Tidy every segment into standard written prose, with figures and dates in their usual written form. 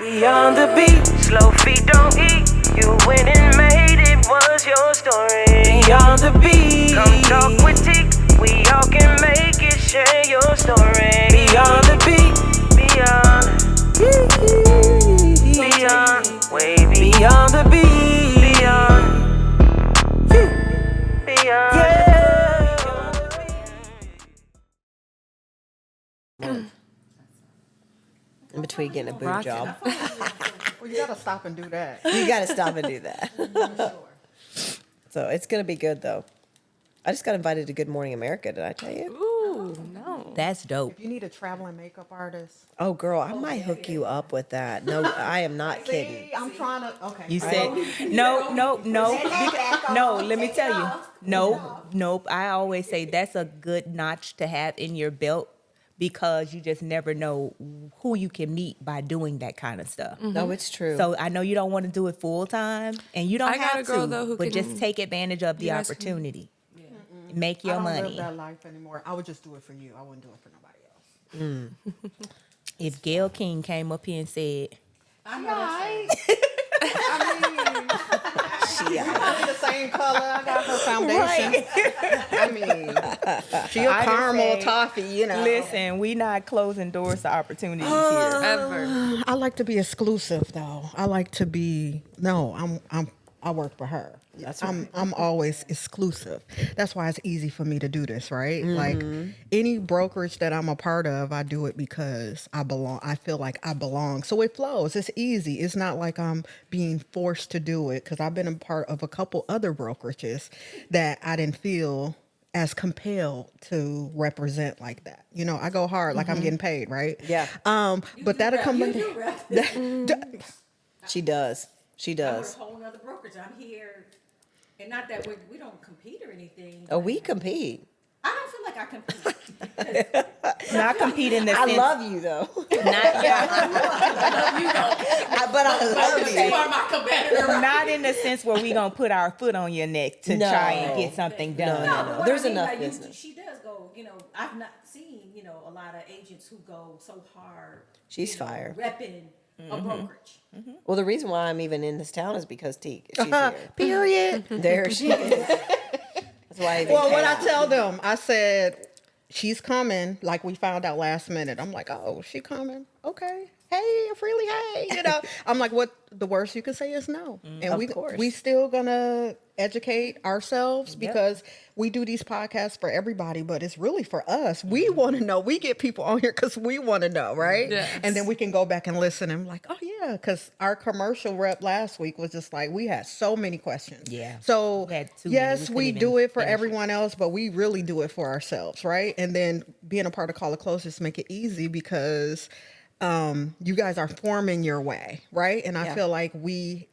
Beyond the beat, slow feet don't eat. You went and made it, was your story. Beyond the beat, come talk with Teek. We all can make it, share your story. Beyond the beat, beyond, way beyond the beat, beyond, In between getting a boob job. Well, you gotta stop and do that. You gotta stop and do that. So it's gonna be good though. I just got invited to Good Morning America. Did I tell you? Ooh, no. That's dope. If you need a traveling makeup artist. Oh, girl, I might hook you up with that. No, I am not kidding. See, I'm trying to. Okay. You said no. Let me tell you, nope. I always say that's a good notch to have in your belt because you just never know who you can meet by doing that kind of stuff. No, it's true. So I know you don't want to do it full time, and you don't I got have a girl, to, though, who but can- just take advantage of the You guys can- opportunity. Make your I don't live money. that life anymore. I would just do it for you. I wouldn't do it for nobody else. If Gail King came up here and said, I'm right. I mean, she probably the same color. I got her foundation. I mean, she a I just caramel say, toffee, you know. "Listen, we not closing doors to opportunities here." Ever. I like to be exclusive, though. I like to be. No, I work for her. I'm always exclusive. That's why it's easy for me to do this, right? Like any brokerage that I'm a part of, I do it because I belong. I feel like I belong. So it flows. It's easy. It's not like I'm being forced to do it because I've been a part of a couple other brokerages that I didn't feel as compelled to represent like that. You know, I go hard like I'm getting paid, right? Yeah. But that'll come back. She does. She I'm does. a whole nother brokerage. I'm here, and not that we don't compete or anything. Oh, but we compete. I don't feel like I compete. Not compete in the I sense. love you though. You know, But I love you you. are my competitor. Not in the sense where we gonna put our foot on your neck to No. try and get something done. No. But There's I mean, enough like, business. She does go. You know, I've not seen a lot of agents who go so hard. She's fire. Repping a brokerage. Well, the reason why I'm even in this town is because Teek. She's here. Period. There she is. That's why. I even Well, when I came. tell them, I said, she's coming, like we found out last minute. I'm like, oh, she coming? Okay. Hey, Aprile, hey. You know, I'm like, what the worst you can say is no. And Of course. we still gonna educate ourselves because we do these podcasts for everybody, but it's really for us. We want to know. We get people on here because we want to know, right? Yes. And then we can go back and listen and like, oh yeah, because our commercial rep last week was just like, we had so many questions. Yeah. So We had too many. yes, We we couldn't do even it for finish it. everyone else, but we really do it for ourselves, right? And then being a part of Call It Close just make it easy because you guys are forming your way, right? And I feel like we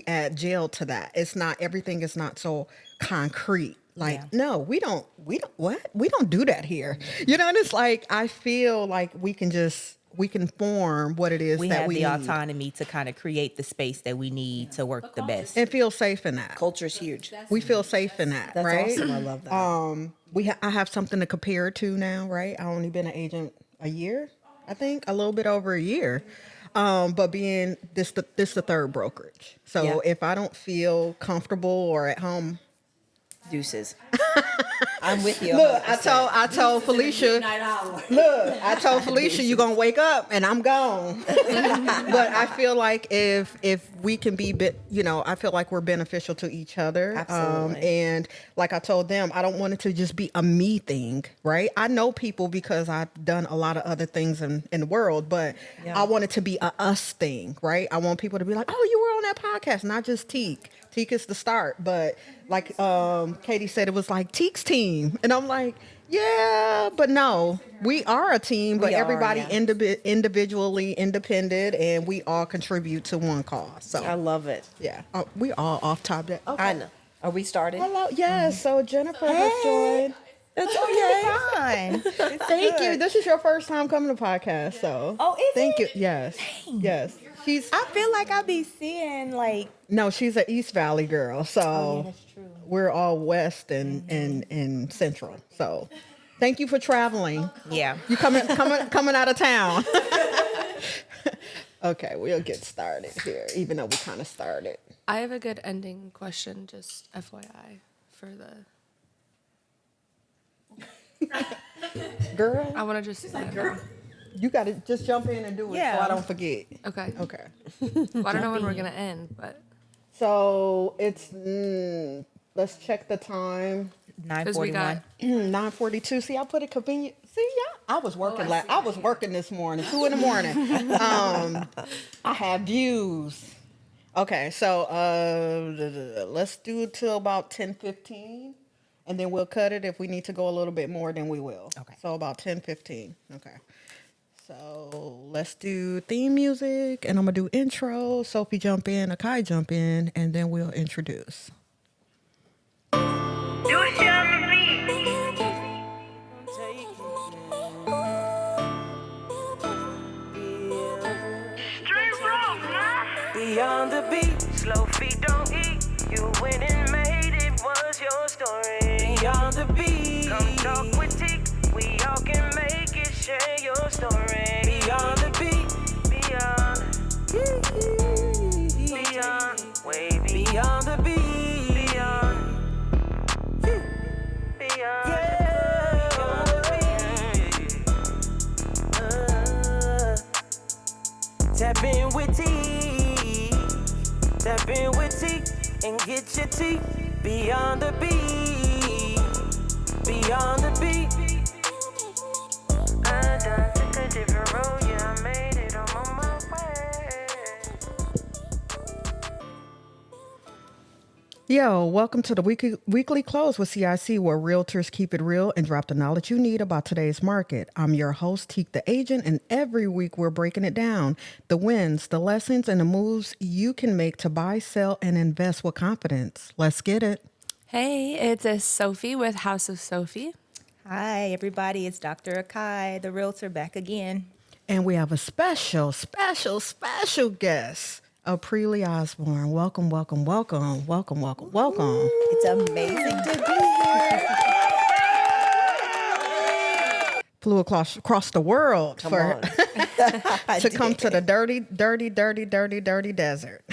add gel to that. It's not, everything is not so concrete. Like, no, we don't do that here. You know, and it's like, I feel like we can form what it is We that have we the need autonomy to kind of create the space that we need to work the best. and feel safe in that. Culture's huge. We feel safe in that, That's right? awesome. I love that. I have something to compare to now, right? I only been an agent a year, I think, a little bit over a year. But being this the third brokerage. So if I don't feel comfortable or at home, Deuces. I'm with you. look, I 100%. told Felicia, Midnight hour. look, I told Felicia, you're gonna wake up and I'm gone. But I feel like if we can be I feel like we're beneficial to each other. Absolutely. And like I told them, I don't want it to just be a me thing, right? I know people because I've done a lot of other things in the world, but I want it to be a us thing, right? I want people to be like, oh, you were on that podcast, not just Teek. Teek is the start, but like Katie said, it was like Teek's team, and I'm like, yeah, but no, we are a team, but We are, everybody yeah. individually independent, and we all contribute to one cause. So I love it. yeah, we all off topic. Okay. I know. Are we started? Hello, yes. So Jennifer has joined. It's Fine. Thank you. This is your first time coming to podcast, so thank you. Yes, yes. I feel like I be seeing like. No, she's an East Valley girl, so that's true. we're all West and Central. So, thank you for traveling. Yeah. You coming out of town. Okay, we'll get started here, even though we kind of started. I have a good ending question, just FYI, for the. Girl, I want to just. Girl. you got to just jump in and do it so Yeah. I don't forget. Okay. Okay. Well, I don't know when we're gonna end, but So it's, let's check the time. 9:41. 9:42. See, I put it convenient. See, yeah, I was working. I was working this morning, 2 in the morning. I have views. Okay, so let's do it till about 10:15, and then we'll cut it. If we need to go a little bit more, then we will. Okay. So about 10:15. Okay. So let's do theme music, and I'm gonna do intro. Sophie jump in, Akai jump in, and then we'll introduce. Beyond the beat, slow feet don't eat. You went and made it, was your story. Beyond the beat, come talk with Teek. We all can make it, share your story. Beyond the beat, beyond, way beyond the beat, beyond the beat. Tap in with Teek. Tap in with Teek and get your Teek. Beyond the beat. Beyond the beat. I done took a different road, yeah, I made it on my way. Yo, welcome to the weekly close with CIC, where realtors keep it real and drop the knowledge you need about today's market. I'm your host, Teek the Agent, and every week we're breaking it down. The wins, the lessons, and the moves you can make to buy, sell, and invest with confidence. Let's get it. hey, it's Sophie with House of Sophie. Hi, everybody. It's Dr. Akai, the realtor, back again. And we have a special guest, Aprile Osborne. Welcome, welcome, welcome, welcome, welcome, welcome. It's amazing to be here. Flew across the world Come on. to come to the dirty desert.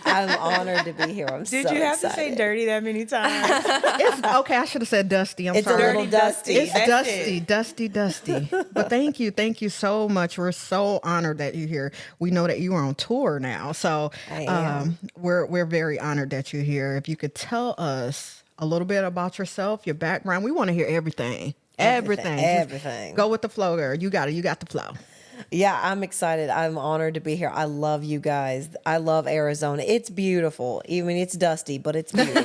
I'm honored to be here. I'm Did so you have excited. to say dirty that many times? It's okay. I should have said dusty. I'm It's sorry. a little dusty. It's That's dusty. But thank you so much. We're so honored that you're here. We know that you are on tour now, so I am. we're very honored that you're here. If you could tell us a little bit about yourself, your background, we want to hear everything. Everything. Just Everything. Go with the flow, girl. You got it. You got the flow. Yeah, I'm excited. I'm honored to be here. I love you guys. I love Arizona. It's beautiful. Even it's dusty, but it's beautiful.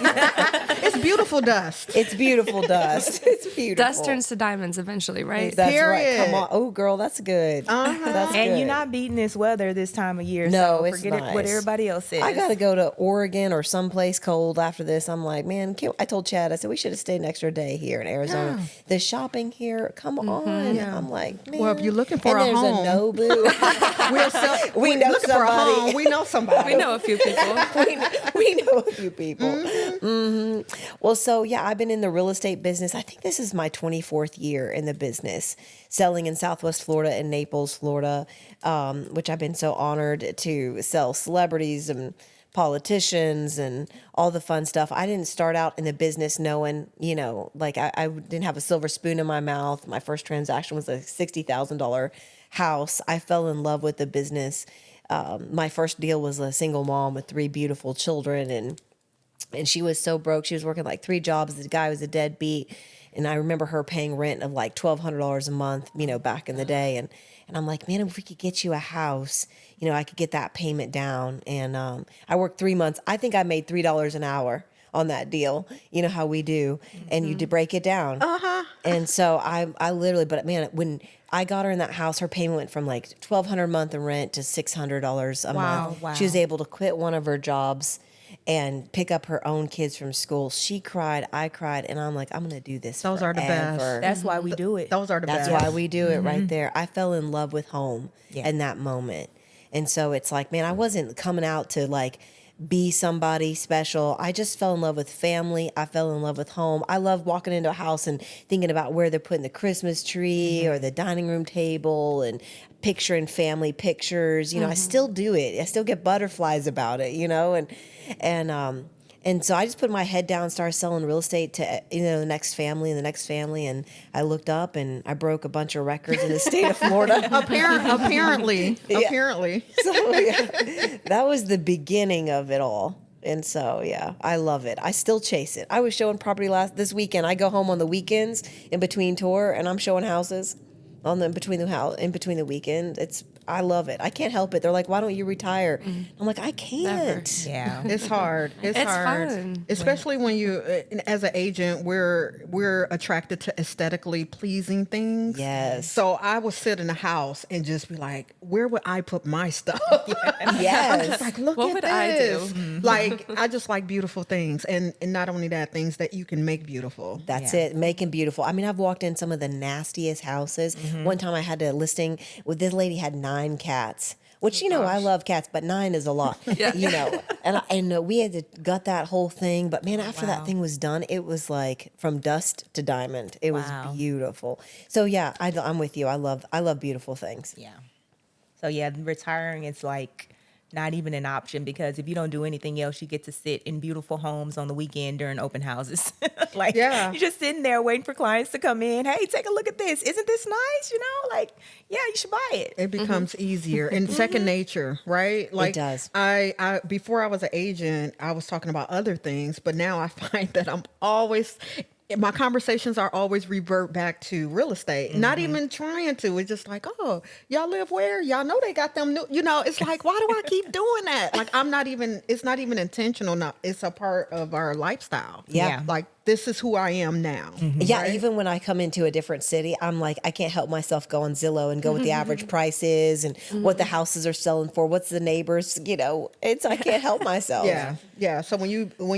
It's beautiful dust. It's beautiful dust. It's beautiful. Dust turns to diamonds eventually, right? That's Period. right. Come on. Oh, girl, that's good. That's And good. you're not beating this weather this time of year. No, so it's forget nice. what everybody else says. I got to go to Oregon or someplace cold after this. I'm like, man, I told Chad, I said, we should have stayed an extra day here in Arizona. The shopping here, come on. Yeah. I'm like, man. Well, if you're looking for and a there's home. Nobu. We know looking for a somebody. home. We know somebody. We know a few people. we know a few people. Well, so yeah, I've been in the real estate business. I think this is my 24th year in the business, selling in Southwest Florida and Naples, Florida, which I've been so honored to sell celebrities and politicians and all the fun stuff. I didn't start out in the business knowing, like I didn't have a silver spoon in my mouth. My first transaction was a $60,000 house. I fell in love with the business. My first deal was a single mom with 3 beautiful children, and she was so broke. She was working like 3 jobs. The guy was a deadbeat. And I remember her paying rent of like $1,200 a month, back in the day. And I'm like, man, if we could get you a house, I could get that payment down. And I worked 3 months. I think I made $3 an hour on that deal. You know how we do. And you did break it down. And so I literally, but man, when I got her in that house, her payment went from like $1,200 a month in rent to $600 a month. Wow. She was able to quit one of her jobs and pick up her own kids from school. She cried, I cried, and I'm like, I'm going to do this Those are the best. forever. That's why we do it. Those are the That's best. why we do it right there. I fell in love with home in that moment. And so it's like, man, I wasn't coming out to like be somebody special. I just fell in love with family. I fell in love with home. I love walking into a house and thinking about where they're putting the Christmas tree or the dining room table and picture and family pictures. You know, I still do it. I still get butterflies about it, you know, and so I just put my head down and started selling real estate to, you know, the next family and the next family. And I looked up and I broke a bunch of records in the state of Florida. Apparently. So yeah, that was the beginning of it all. And so, yeah, I love it. I still chase it. I was showing property this weekend. I go home on the weekends in between tour and I'm showing houses in between the weekend. I love it. I can't help it. They're like, "Why don't you retire?" I'm like, "I can't." Yeah. It's hard. It's hard, fun. especially when you, as an agent, we're attracted to aesthetically pleasing things. Yes. So I would sit in the house and just be like, "Where would I put my stuff?" Yes. I'm just like, "Look What at would I this." do? Like, I just like beautiful things, and not only that, things that you can make beautiful. That's Yeah. it. Making beautiful. I mean, I've walked in some of the nastiest houses. One time I had a listing with this lady had 9 cats. Which, you know, I love cats, but 9 is a lot, you know. And we had to gut that whole thing. But, man, after that thing was done, it was like from dust to diamond. It was beautiful. So, yeah, I'm with you. I love beautiful things. Yeah. So yeah, retiring is like not even an option because if you don't do anything else, you get to sit in beautiful homes on the weekend during open houses. Like Yeah. you're just sitting there waiting for clients to come in. Hey, take a look at this. Isn't this nice? You know, like, yeah, you should buy it. It becomes easier and second nature, right? Like does. I before I was an agent, I was talking about other things, but now I find that my conversations are always revert back to real estate. Not even trying to. It's just like, "Oh, y'all live where? Y'all know they got them new," you know, it's like, why do I keep doing that? Like, it's not even intentional now. It's a part of our lifestyle. Yeah. Like, this is who I am now. Yeah, right? even when I come into a different city, I'm like, I can't help myself go on Zillow and go with the average prices and what the houses are selling for, what's the neighbors, you know, I can't help myself. Yeah. So when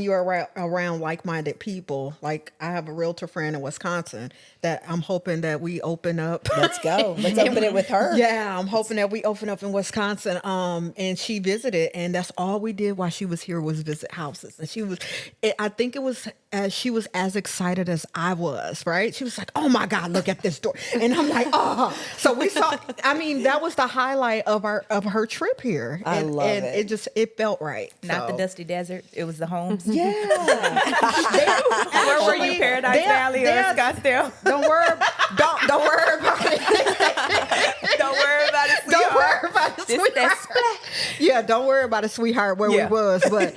you're around like-minded people, like I have a realtor friend in Wisconsin that I'm hoping that we open up. Let's go. Let's open it with her. Yeah, I'm hoping that we open up in Wisconsin. And she visited, and that's all we did while she was here was visit houses. And I think it was she was as excited as I was, right? She was like, "Oh my God, look at this door." And I'm like, "Oh." So we saw, I mean, that was the highlight of her trip here. I love and it. it felt right. Not the So- dusty desert. It was the homes. Yeah. Where were you, Paradise Valley or Scottsdale? Don't worry about it. Don't worry about it, Don't sweetheart. worry about it, Just that sweetheart. Yeah, don't worry about it, sweetheart, where we was. But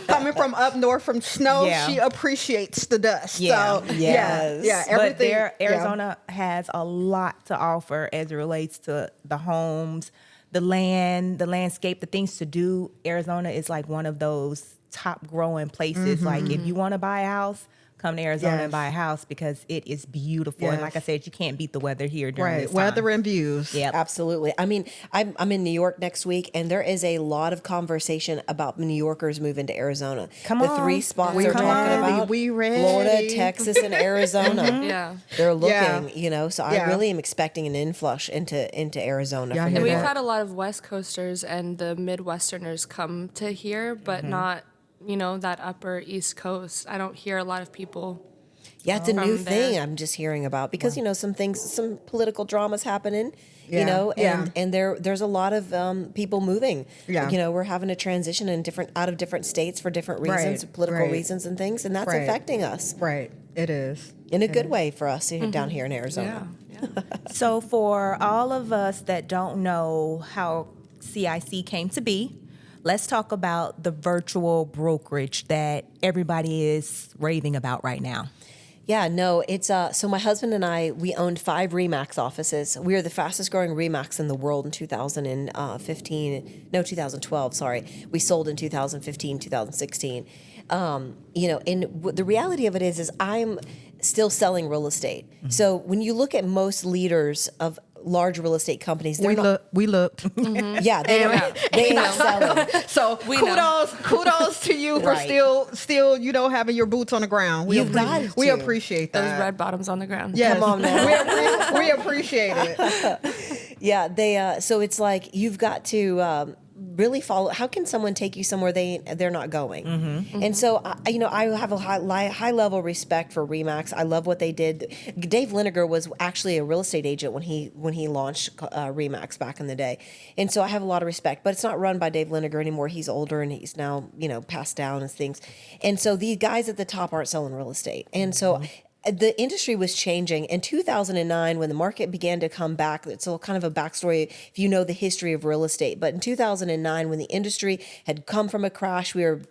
coming from up north from snow, Yeah. she appreciates the dust. Yeah. So, Yes. yeah, But everything. Arizona has a lot to offer as it relates to the homes, the land, the landscape, the things to do. Arizona is like one of those top growing places. Like if you want to buy a house, come to Arizona and buy a house because it is beautiful. And like I Yes. said, you can't beat the weather here during Right, this time. weather and views. Yep. Absolutely. I mean, I'm in New York next week, and there is a lot of conversation about New Yorkers moving to Arizona. Come the on. 3 spots We they're come talking on. about: We ready. Florida, Texas, and Arizona. Yeah. They're looking, Yeah. you know. So I Yeah. really am expecting an influx into Arizona. Yeah, I from hear And New we've York. had a lot of West Coasters and the Midwesterners come to here, but not, that upper East Coast. I don't hear a lot of people. Yeah, it's a new from thing there. I'm just hearing about because some political dramas happening, you Yeah, know, yeah. and there's a lot of people moving. Yeah. You know, we're having a transition out of different states for different reasons, Right, political right. reasons and things, and that's Right. affecting us Right, it is. in a good way for us here, down here in Arizona. So for all of us that don't know how CIC came to be, let's talk about the virtual brokerage that everybody is raving about right now. Yeah, no, it's so my husband and I, we owned 5 RE/MAX offices. We are the fastest growing RE/MAX in the world in 2012, sorry. We sold in 2015, 2016. You know, and the reality of it is I'm still selling real estate. So when you look at most leaders of large real estate companies, they're We looked. yeah, they ain't selling. So kudos to you for Right. still having your boots on the ground. We You've got we to. appreciate Those that. red bottoms on the ground. Yes. Come on now. We appreciate it. Yeah, they. So it's like you've got to really follow. How can someone take you somewhere they're not going? And so I have a high level respect for Remax. I love what they did. Dave Liniger was actually a real estate agent when he launched Remax back in the day, and so I have a lot of respect. But it's not run by Dave Liniger anymore. He's older and he's now passed down and things. And so these guys at the top aren't selling real estate, and so. The industry was changing in 2009 when the market began to come back. It's all kind of a backstory if you know the history of real estate. But in 2009, when the industry had come from a crash, we were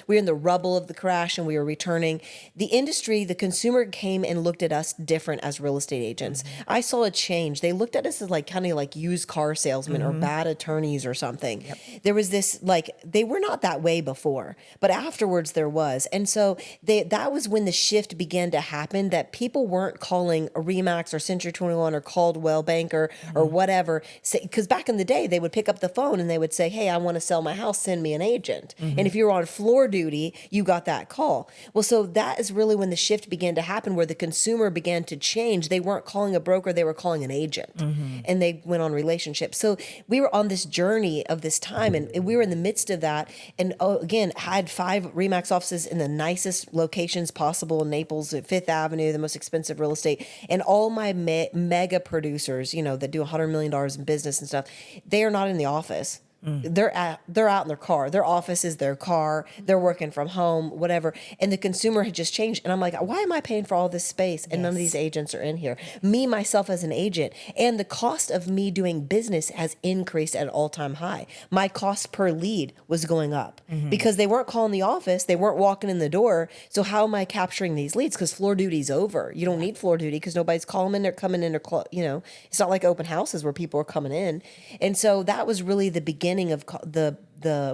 in the rubble of the crash and we were returning. The industry, the consumer came and looked at us different as real estate agents. I saw a change. They looked at us as kind of like used car salesmen or bad attorneys or something. There was this they were not that way before, but afterwards there was. And so that was when the shift began to happen. That people weren't calling a Remax or Century 21 or Caldwell Banker or whatever. Because back in the day, they would pick up the phone and they would say, hey, I want to sell my house, send me an agent. And if you were on floor duty, you got that call. Well, so that is really when the shift began to happen where the consumer began to change. They weren't calling a broker, they were calling an agent. And they went on relationships. So we were on this journey of this time and we were in the midst of that. And again, had 5 Remax offices in the nicest locations possible in Naples at Fifth Avenue, the most expensive real estate, and all my mega producers, that do $100 million in business and stuff, they are not in the office. They're out in their car. Their office is their car. They're working from home, whatever. And the consumer had just changed. And I'm like, why am I paying for all this space? And none of these agents are in here. Me, myself as an agent. And the cost of me doing business has increased at an all-time high. My cost per lead was going up because they weren't calling the office. They weren't walking in the door. So how am I capturing these leads? Because floor duty's over. You don't need floor duty because nobody's calling them in. They're coming in. It's not like open houses where people are coming in. And so that was really the beginning of the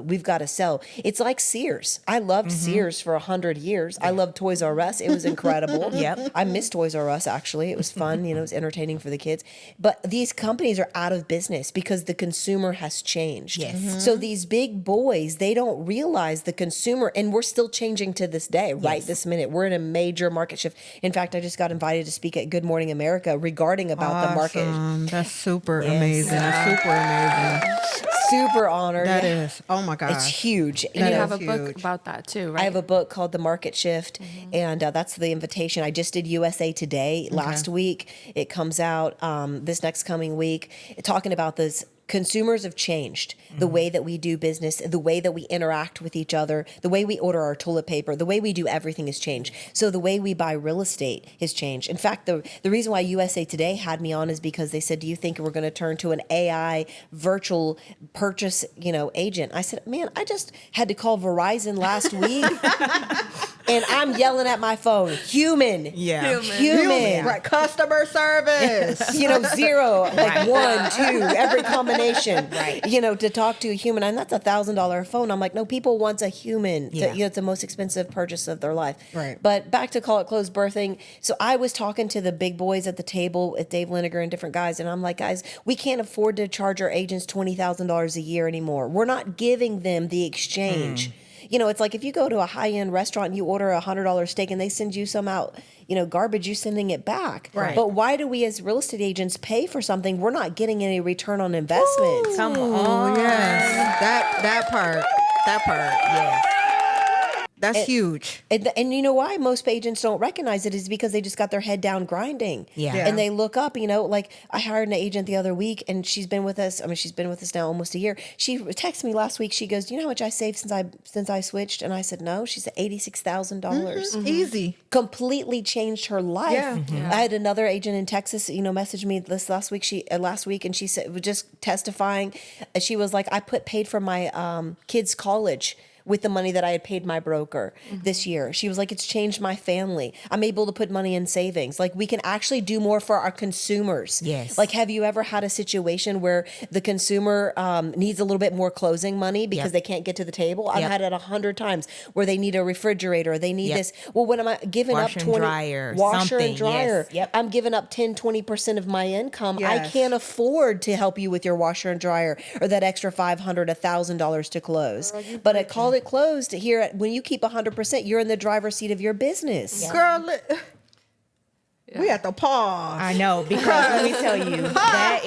we've got to sell. It's like Sears. I loved Sears for 100 years. I loved Toys R Us. It was incredible. I miss Toys R Us actually. It was fun. It was entertaining for the kids. But these companies are out of business because the consumer has changed. So these big boys, they don't realize the consumer, and we're still changing to this day, right this minute. We're in a major market shift. In fact, I just got invited to speak at Good Morning America regarding about the market. That's super amazing. That's super amazing. Super honored. That is. Oh my gosh. It's huge. And you have a huge. book about that too, right? I have a book called The Market Shift, and that's the invitation. I just did USA Today last week. It comes out this next coming week, talking about this. Consumers have changed the way that we do business, the way that we interact with each other, the way we order our toilet paper, the way we do everything has changed. So the way we buy real estate has changed. In fact, the reason why USA Today had me on is because they said, do you think we're going to turn to an AI virtual purchase, agent? I said, man, I just had to call Verizon last week. And I'm yelling at my phone, human. Human. Right. Customer service. 0, like 1, 2, every combination. Right. To talk to a human. And that's $1,000 phone. I'm like, no, people want a human. It's the most expensive purchase of their life. Right. But back to Call It Closed Birthing. So I was talking to the big boys at the table with Dave Liniger and different guys. And I'm like, guys, we can't afford to charge our agents $20,000 a year anymore. We're not giving them the exchange. It's like if you go to a high-end restaurant and you order a $100 steak and they send you some out, garbage, you sending it back. Right. But why do we as real estate agents pay for something we're not getting any return on investment? Come Oh on. yes. That part. Yes. That's huge. And you know why most agents don't recognize it is because they just got their head down grinding. Yeah. And they look up, like I hired an agent the other week and she's been with us now almost a year. She texted me last week. She goes, do you know how much I saved since I switched? And I said, no. She said $86,000. Easy. Completely changed her life. Yeah. I had another agent in Texas, message me this last week and she said, was just testifying. She was like, I paid for my kids' college with the money that I had paid my broker this year. She was like, it's changed my family. I'm able to put money in savings. Like we can actually do more for our consumers. Yes. Like, have you ever had a situation where the consumer needs a little bit more closing money because they can't get to the table? I've had it 100 times where they need a refrigerator. They need this. Well, when am I giving Washer up and 20 dryer, washer and something, dryer? yes. Yep. I'm giving up 10, 20% of my income. I Yes. can't afford to help you with your washer and dryer or that extra $500, $1,000 to close. But at Call It Closed here, when you keep 100%, you're in the driver's seat of your business. Girl, We at the pause. I know, because let me tell you, that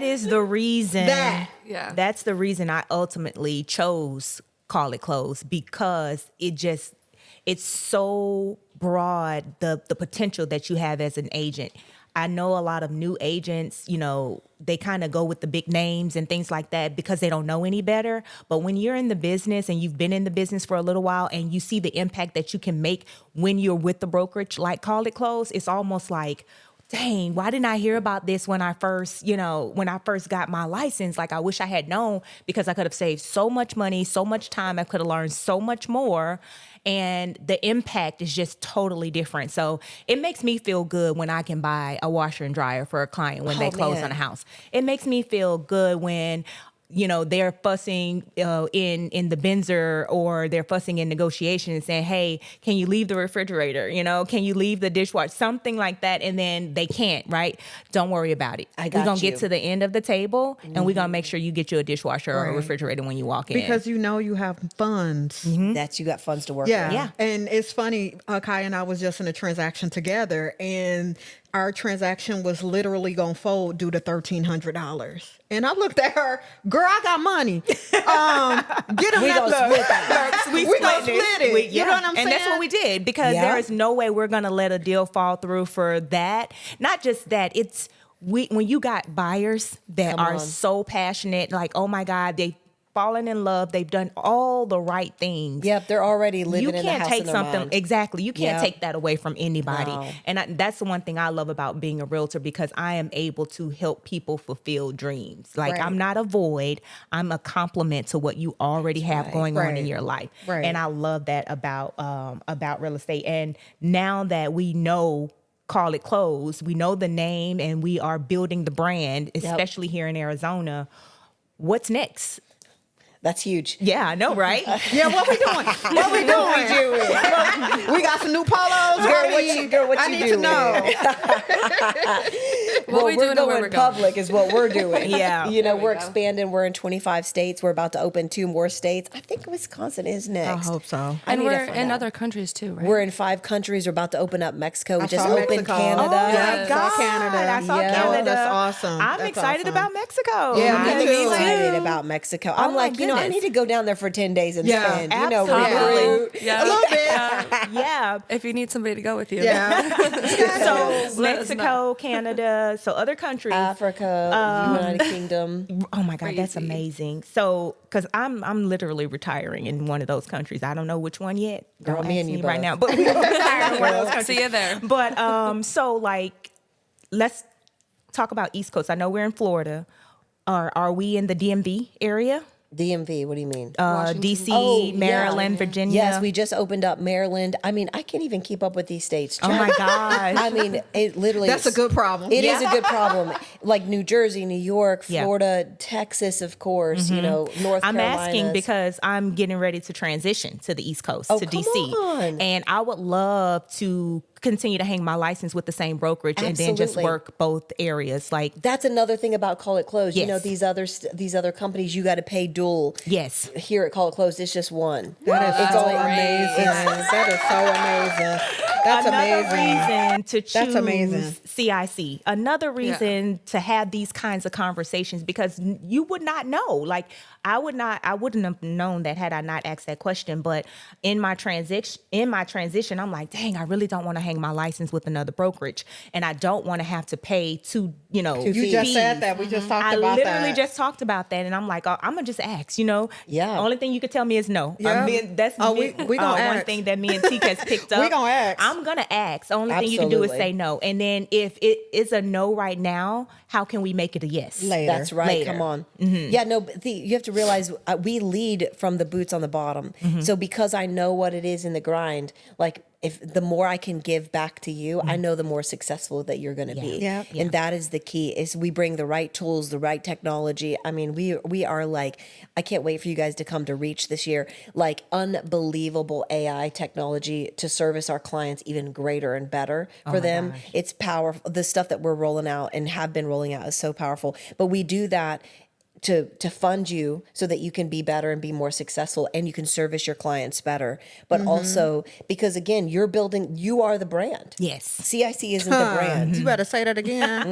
is the reason. Yeah. That's the reason I ultimately chose Call It Close, because it's so broad, the potential that you have as an agent. I know a lot of new agents, they kind of go with the big names and things like that because they don't know any better. But when you're in the business and you've been in the business for a little while and you see the impact that you can make when you're with the brokerage, like Call It Close, it's almost like, dang, why didn't I hear about this when I first got my license? Like, I wish I had known, because I could have saved so much money, so much time. I could have learned so much more. And the impact is just totally different. So it makes me feel good when I can buy a washer and dryer for a client when they close on a house. It makes me feel good when they're fussing in the Benzer, or they're fussing in negotiation and saying, hey, can you leave the refrigerator? Can you leave the dishwasher? Something like that. And then they can't, right? Don't worry about it. We're going to get to the end of the table, and we're going to make sure you get you a dishwasher or a refrigerator when you walk in. Because you have funds. That you got funds to work with. Yeah. And it's funny, Kai and I was just in a transaction together, and our transaction was literally going to fold due to $1,300. And I looked at her, girl, I got money. Get them We gonna split that. We gonna split it. You know what I'm saying? And that's what we did, because there is no way we're going to let a deal fall through for that. Not just that, when you got buyers that are so passionate, like, oh my God, they've fallen in love, they've done all the right things. Yep, they're already living in the house take in their mind. Exactly. You can't Yep. take that away from anybody. No. And that's the one thing I love about being a realtor, because I am able to help people fulfill dreams. Like, Right. I'm not a void. I'm a complement to what you already have going on in Right. your life. Right. And I love that about real estate. And now that we know Call It Close, we know the name, and we are building the brand, especially here in Arizona. What's next? That's huge. Yeah, I know, right? Yeah, what we doing? What we doing? We got some new polos. Girl, what I you need to doing? know. What we we're doing and where going we're going. public is what we're doing. Yeah. We're expanding. We're in 25 states. We're about to open 2 more states. I think Wisconsin is I next. hope so. And need to we're find in out. other countries too, right? We're in 5 countries. We're about to open up Mexico. We I just saw opened Mexico. Canada. Oh Yeah, my I God. saw Canada. I saw Yeah. Canada. That's awesome. I'm That's excited awesome. about Mexico. Yeah, I'm me too. excited about Mexico. I'm my like, I goodness. need to go down there for 10 days and Yeah, spend, absolutely. recruit. Yeah. A little bit. Yeah. If you need somebody to go with you. Yeah. So Let us Mexico, Canada, so other countries. Africa, United Kingdom. Oh my God, that's Crazy. amazing. So, because I'm literally retiring in one of those countries. I don't know which one yet. Girl, Don't me ask and you me right both. now. But we're retiring in one of those countries. See you there. But so like, let's talk about East Coast. I know we're in Florida. Are we in the DMV area? DMV, what do you mean? Washington. DC, Oh, yeah. Maryland, Virginia. Yes, we just opened up Maryland. I mean, I can't even keep up with these states. Oh my gosh. I mean, it literally. That's a good problem. It is a good problem. Like New Jersey, New York, Yeah. Florida, Texas, of course. North I'm Carolina. asking because I'm getting ready to transition to the East Coast, Oh, to come DC. on. And I would love to continue to hang my license with the same brokerage and then just Absolutely. work both areas. Like, That's another thing about Call It Closed. Yes. These other companies, you got to pay dual. yes. Here at Call It Closed, it's just one. That is It's so only- amazing. That is so amazing. That's Another amazing. reason to choose That's amazing. CIC. Another reason to have these kinds of conversations, because you would not know. Like, I wouldn't have known that had I not asked that question. But in my transition, I'm like, dang, I really don't want to hang my license with another brokerage, and I don't want to have to pay two You fees. just said that. We just talked I about literally that. just talked about that, and I'm like, oh, I'm gonna just ask. Yeah. Only thing you could tell me is no. Yeah. That's We gonna one ask. thing that me and Teek has picked up. We gonna ask. I'm gonna ask. The only thing you can do is Absolutely. say no, and then if it is a no right now, how can we make it a yes Later. That's right. Later. Come on. Yeah, no, but you have to realize we lead from the boots on the bottom. So because I know what it is in the grind, like if the more I can give back to you, I know the more successful that you're going to be. Yeah. And that is the key is we bring the right tools, the right technology. I mean, we are like, I can't wait for you guys to come to Reach this year, like unbelievable AI technology to service our clients even greater and better for them. It's powerful. The stuff that we're rolling out and have been rolling out is so powerful, but we do that to fund you so that you can be better and be more successful and you can service your clients better. But also because again, you are the brand. Yes. CIC isn't the brand. You better say that again.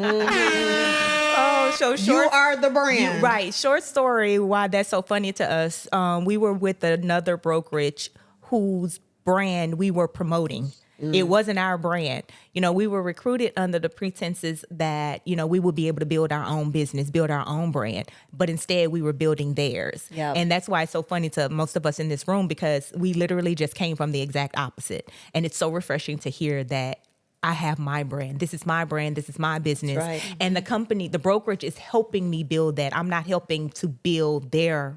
Oh, so You short. are the brand. Right. Short story why that's so funny to us. We were with another brokerage whose brand we were promoting. It wasn't our brand. We were recruited under the pretenses that, we would be able to build our own business, build our own brand. But instead, we were building theirs. Yep. And that's why it's so funny to most of us in this room, because we literally just came from the exact opposite. And it's so refreshing to hear that I have my brand. This is my brand. This is my business. Right. And the company, the brokerage is helping me build that. I'm not helping to build their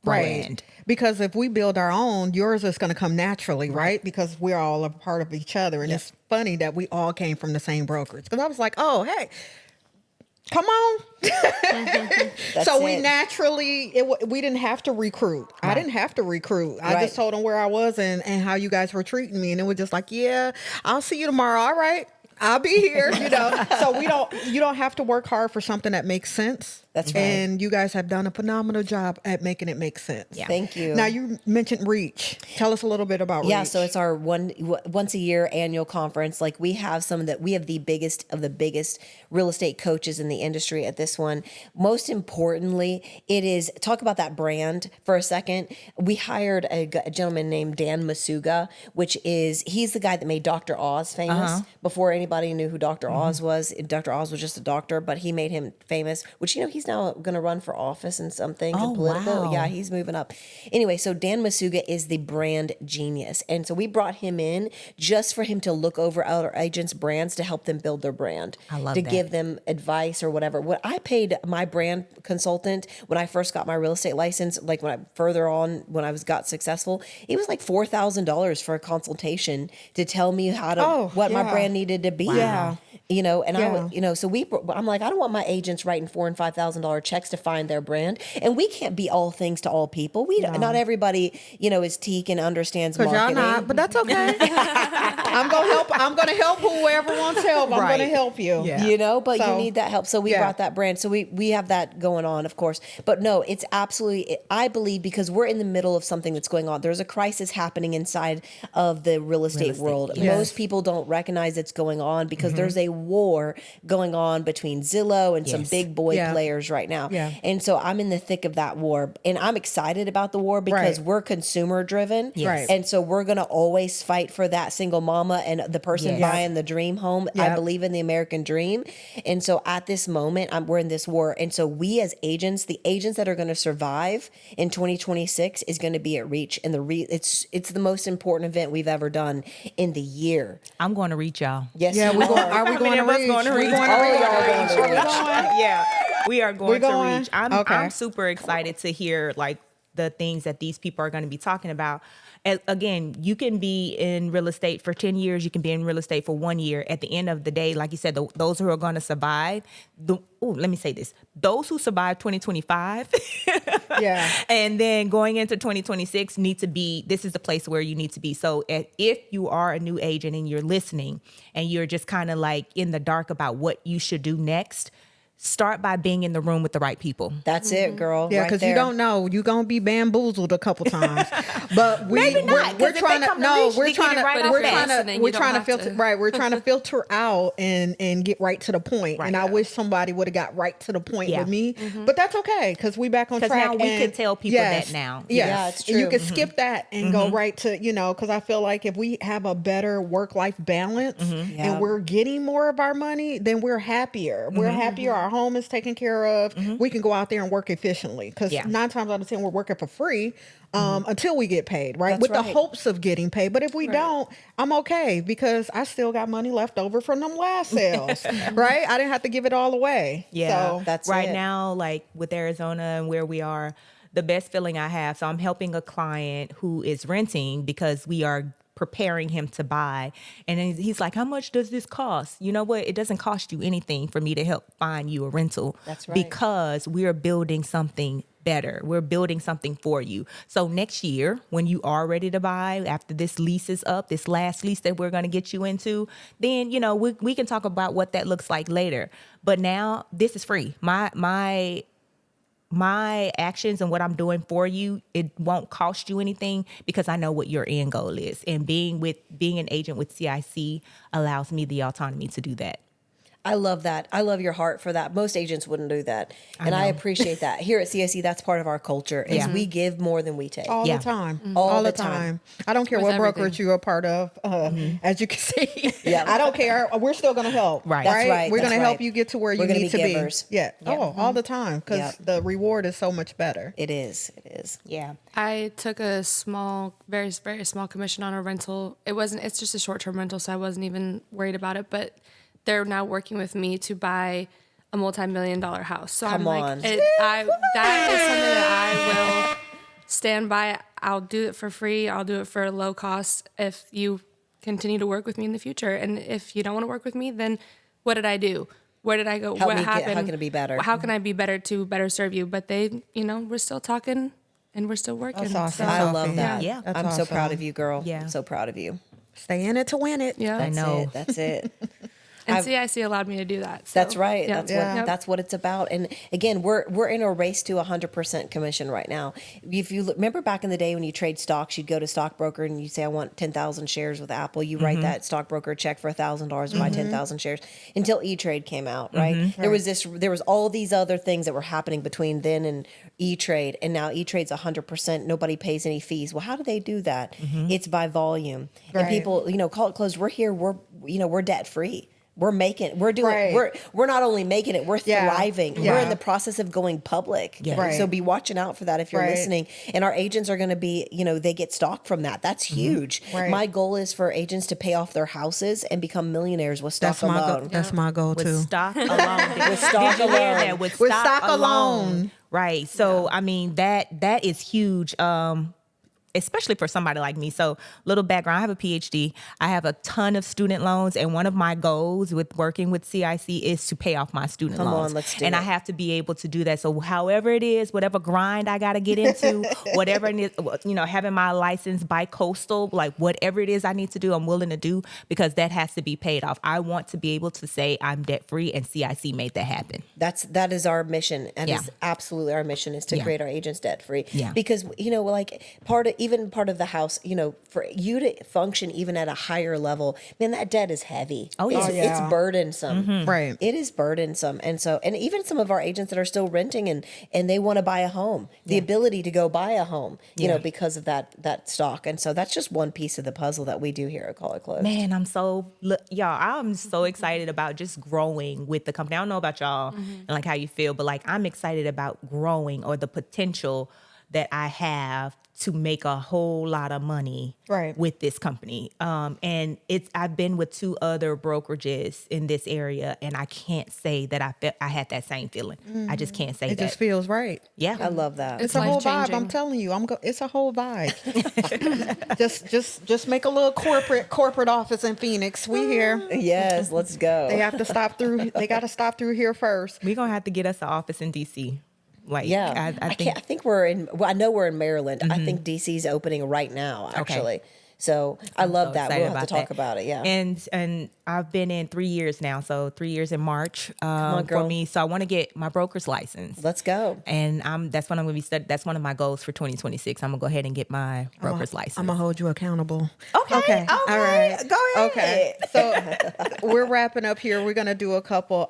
brand. Because if we build our own, yours is going to come naturally, right? Because we're all a part of each other. And it's funny that we all came from the same brokerage. Because I was like, oh, hey, come on. So we it. naturally, we didn't have to recruit. I didn't have to recruit. I just told them where I was and how you guys were treating me. And it was just like, yeah, I'll see you tomorrow. All right. I'll be here, So you don't have to work hard for something that makes sense. That's right. And you guys have done a phenomenal job at making it make sense. Yeah. Thank you. Now you mentioned Reach. Tell us a little bit about Reach. Yeah, so it's our once a year annual conference. Like we have the biggest of the biggest real estate coaches in the industry at this one. Most importantly, it is talk about that brand for a second. We hired a gentleman named Dan Masuga, he's the guy that made Dr. Oz famous before anybody knew who Dr. Oz was. Dr. Oz was just a doctor, but he made him famous, which he's now going to run for office and something political. Wow. Yeah, he's moving up. Anyway, so Dan Masuga is the brand genius. And so we brought him in just for him to look over other agents' brands to help them build their brand. I love to that. give them advice or whatever. What I paid my brand consultant when I first got my real estate license, like when I got successful, it was like $4,000 for a consultation to tell me what my brand needed to be. Yeah. I'm like, I don't want my agents writing $4,000 and $5,000 checks to find their brand, and we can't be all things to all people. Not everybody, is Teek and understands marketing. Y'all not, but that's okay. I'm gonna help whoever wants help. I'm gonna help you. Yeah. You need that help. So we brought that brand. So we have that going on, of course. But no, it's absolutely, I believe, because we're in the middle of something that's going on. There's a crisis happening inside of the real estate world. Yes. Most people don't recognize it's going on because there's a war going on between Zillow and some big boy players right now. Yeah. And so I'm in the thick of that war. And I'm excited about the war because we're consumer driven. Yes. Right. And so we're going to always fight for that single mama and the person buying the dream home. I believe in the American dream. And so at this moment, we're in this war. And so we as agents, the agents that are going to survive in 2026 is going to be at Reach. And it's the most important event we've ever done in the year. I'm going to reach y'all. Yes, Yeah, you are are. we going to Reach? Going to Reach. We going to Reach? y'all going to Are we Reach. going? Yeah, we are going We're going? to Reach. Okay. I'm super excited to hear the things that these people are going to be talking about. Again, you can be in real estate for 10 years. You can be in real estate for 1 year. At the end of the day, like you said, those who are going to survive, let me say this. Those who survive 2025 and then going into 2026 this is the place where you need to be. So if you are a new agent and you're listening and you're just kind of in the dark about what you should do next, start by being in the room with the right people. That's it, girl. Yeah, because because you don't know. You're going to be bamboozled a couple times. But Maybe not, 'cause we're if they trying to, come to no, Reach, we're they trying get to, it right off we're the trying bat. to, You we're don't trying to have filter, to. right. We're trying to filter out and get right to the point. Right. And I wish somebody would have got right to the point Yeah. with me. But that's okay, because we back on 'Cause track. now we can tell people that now. Yes. Yeah, it's And you true. can skip that and go right to, because I feel like if we have a better work-life balance Yeah. and we're getting more of our money, then we're happier. We're happier. Our home is taken care of. We can go out there and work efficiently, because 9 times out of 10 we're working for free until we get paid, right? That's With right. the hopes of getting paid. But if we don't, I'm okay, because I still got money left over from them last sales, right? I didn't have to give it all away. Yeah, So, That's right it. now, with Arizona and where we are, the best feeling I have. So I'm helping a client who is renting because we are preparing him to buy. And then he's like, how much does this cost? You know what? It doesn't cost you anything for me to help find you a rental. That's right. Because we're building something better. We're building something for you. So next year, when you are ready to buy, after this lease is up, this last lease that we're going to get you into, then, we can talk about what that looks like later. But now this is free. My my actions and what I'm doing for you, it won't cost you anything because I know what your end goal is. And being an agent with CIC allows me the autonomy to do that. I love that. I love your heart for that. Most agents wouldn't do that. And I know. appreciate that. Here at CIC, that's part of our culture is Yeah. we give more than we take. All Yeah. the time. All the the time. I don't care With what everything. brokerage you're a part of. As you can see, Yeah. I don't care. We're still going to help. Right. That's right. We're That's going to help right. you get to where We're you gonna need be to givers. be. Yeah. Yeah. Oh, all the time because Yep. the reward is so much better. It is. It is. Yeah. I took a small, very, very small commission on a rental. It's just a short-term rental, so I wasn't even worried about it. But they're now working with me to buy a multi-million-dollar house. So Come I'm on. like, that is something that I will stand by. I'll do it for free. I'll do it for low cost if you continue to work with me in the future. And if you don't want to work with me, then what did I do? Where did I go? Help What me get- happened? how can it be better? How can I be better to better serve you? But they, we're still talking and we're still working. That's awesome. So- I love that. Yeah. That's I'm so proud awesome. of you, girl. Yeah. I'm so proud of you. Stay in it to win it. Yeah. That's know. it. That's it. And CIC allowed me to do that. So, That's right. yeah. That's what it's about. And again, we're in a race to 100% commission right now. If you remember back in the day when you trade stocks, you'd go to stockbroker and you say, I want 10,000 shares with Apple. You write that stockbroker a check for $1,000 to buy 10,000 shares until E-Trade came out, right? There was all these other things that were happening between then and E-Trade, and now E-Trade's 100%. Nobody pays any fees. Well, how do they do that? It's by volume. And Right. people, call it closed. We're here. We're debt free. We're Right. we're not only making it, we're Yeah. thriving. Yeah. We're in the process of going public. Yeah. Right. So be watching out for that if you're Right. listening. And our agents are going to be, they get stock from that. That's huge. Right. My goal is for agents to pay off their houses and become millionaires with stock That's my alone. goal. That's my goal With too. stock alone. With stock Did you hear alone. that? With With stock stock alone. Right. So I mean that is huge. Especially for somebody like me. So, little background, I have a PhD. I have a ton of student loans, and one of my goals with working with CIC is to pay off my student Come loans. on, let's do and it. I have to be able to do that. So, however it is, whatever grind I got to get into, whatever it is, having my license bi-coastal, like whatever it is I need to do, I'm willing to do because that has to be paid off. I want to be able to say I'm debt free, and CIC made that happen. That is our mission. And Yeah. it's absolutely our mission is to Yeah. create our agents debt free. Yeah. Because like part of the house, for you to function even at a higher level, man, that debt is heavy. Oh, yeah. It's, Oh, yeah. it's burdensome. Right. It is burdensome. And even some of our agents that are still renting and they want to buy a home, the ability to go buy a home, because of that stock. And so that's just one piece of the puzzle that we do here at Call It Closed. Man, I'm so excited about just growing with the company. I don't know about y'all and like how you feel, but like I'm excited about growing or the potential that I have to make a whole lot of money Right. with this company. And I've been with 2 other brokerages in this area, and I can't say that I had that same feeling. I just can't say It that. just feels right. Yeah. I love that. It's a whole vibe. life-changing. I'm telling you, it's a whole vibe. just make a little corporate office in Phoenix. We here. Yes, let's go. They have to stop through. They got to stop through here first. We're going to have to get us an office in DC. Like, Yeah, I think I think we're in. Well, I know we're in Maryland. I think DC's opening right now, actually. So I love so that. excited We'll have to about talk that. about it. Yeah. And I've been in 3 years now, so 3 years in March on, for girl. me. So I want to get my broker's license. Let's go. And that's what I'm going to be studying. That's one of my goals for 2026. I'm going to go ahead and get my broker's license. I'm gonna hold you accountable. Okay. All right. Go ahead. Okay. So we're wrapping up here. We're gonna do a couple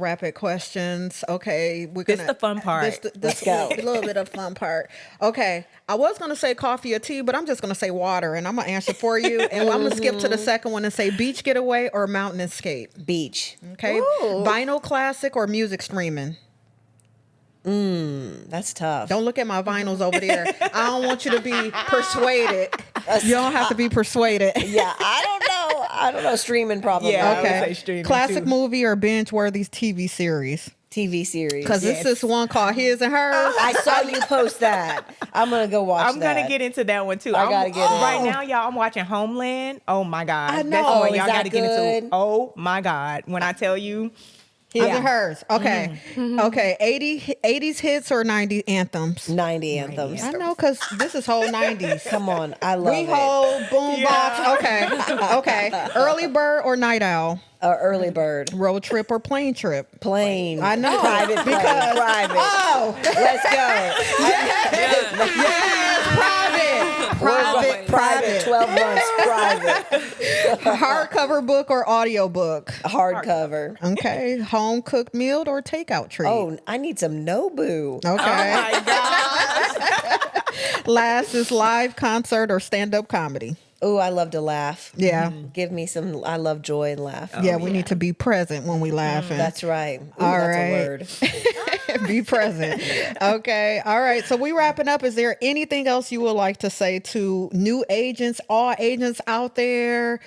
rapid questions. Okay. We're This gonna the fun part. Let's go. A little bit of fun part. Okay. I was gonna say coffee or tea, but I'm just gonna say water, and I'm gonna answer for you. And I'm gonna skip to the second one and say beach getaway or mountain escape. Beach. Okay. Vinyl classic or music streaming. That's tough. Don't look at my vinyls over there. I don't want you to be persuaded. You don't have to be persuaded. Yeah, I don't know. Streaming probably. Yeah. I would Okay. say streaming, Classic too. movie or binge-worthy TV series. TV series. Because Yes. this is one called His and Hers. I saw you post that. I'm gonna go watch I'm that. gonna get into that one too. I gotta get in. Right now, y'all, I'm watching Homeland. Oh my God. I That's know. the one Is y'all that gotta get good? into. Oh my God. When I tell you, His and hers. Okay. Okay. 80s hits or 90s anthems? 90 anthems. I know, because this is whole 90s. Come on, I love We it. hold boombox. Okay. Okay. Early bird or night owl? Early bird. Road trip or plane trip? Plane. I know. Private plane. Because Private. Oh, Let's go. yes, private. Private. 12 months. Private. Hardcover book or audio book? Hardcover. Okay. Home cooked meal or takeout treat? Oh, I need some Nobu. Okay. my God. Last is live concert or stand-up comedy. Oh, I love to laugh. Yeah. Give me some. I love joy and laugh. Yeah, we need to be present when we laughing. That's right. Ooh, All that's right. a word. Be present. Okay. All right. So we wrapping up. Is there anything else you would like to say to new agents, all agents out there?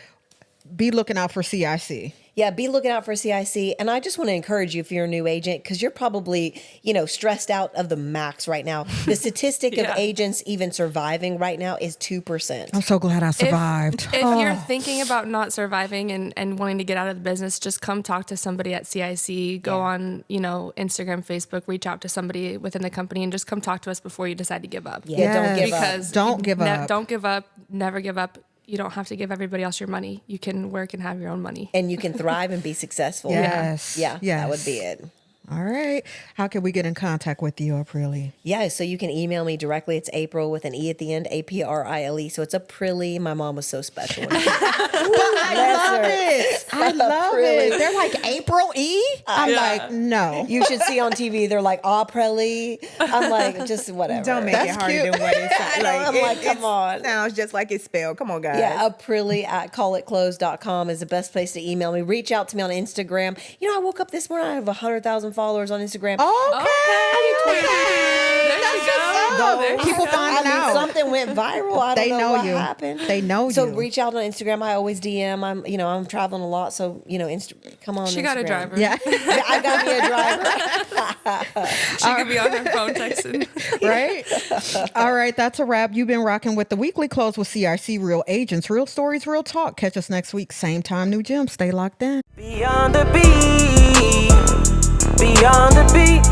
Be looking out for CIC. Yeah, be looking out for CIC. And I just want to encourage you if you're a new agent, because you're probably, stressed out of the max right now. The statistic of agents even surviving right now is 2%. I'm so glad I survived. If you're thinking about not surviving and wanting to get out of the business, just come talk to somebody at CIC. Go on, Instagram, Facebook, reach out to somebody within the company and just come talk to us before you decide to give up. Yeah, don't give up. Because Don't give up. Don't give up. Never give up. You don't have to give everybody else your money. You can work and have your own money. And you can thrive and be successful. Yes. Yeah, Yes. that would be it. All right. How can we get in contact with you, Aprile? Yeah, so you can email me directly. It's April with an E at the end, Aprile. So it's Aprile. My mom was so special. I love Aprile. it. They're like April E. I'm like, no. You should see on TV, they're like, Aprile. I'm like, just whatever. Don't make That's it harder cute. than what it sounds like. I'm like, come on. Sounds just like it's spelled. Come on, guys. Yeah, Aprile at callitclose.com is the best place to email me. Reach out to me on Instagram. I woke up this morning, I have 100,000 followers on Instagram. Okay. There you go. There you People go. finding out. Something went viral. I don't They know know what you. happened. They know So you. reach out on Instagram. I always DM. I'm traveling a lot, so come on. She got a Instagram. driver. Yeah. Yeah, I got me a driver. She could be on her phone texting. Right? All right, that's a wrap. You've been rocking with the weekly close with CIC Real Agents, Real Stories, Real Talk. Catch us next week, same time, new gym. Stay locked in. Beyond the beat, beyond the beat.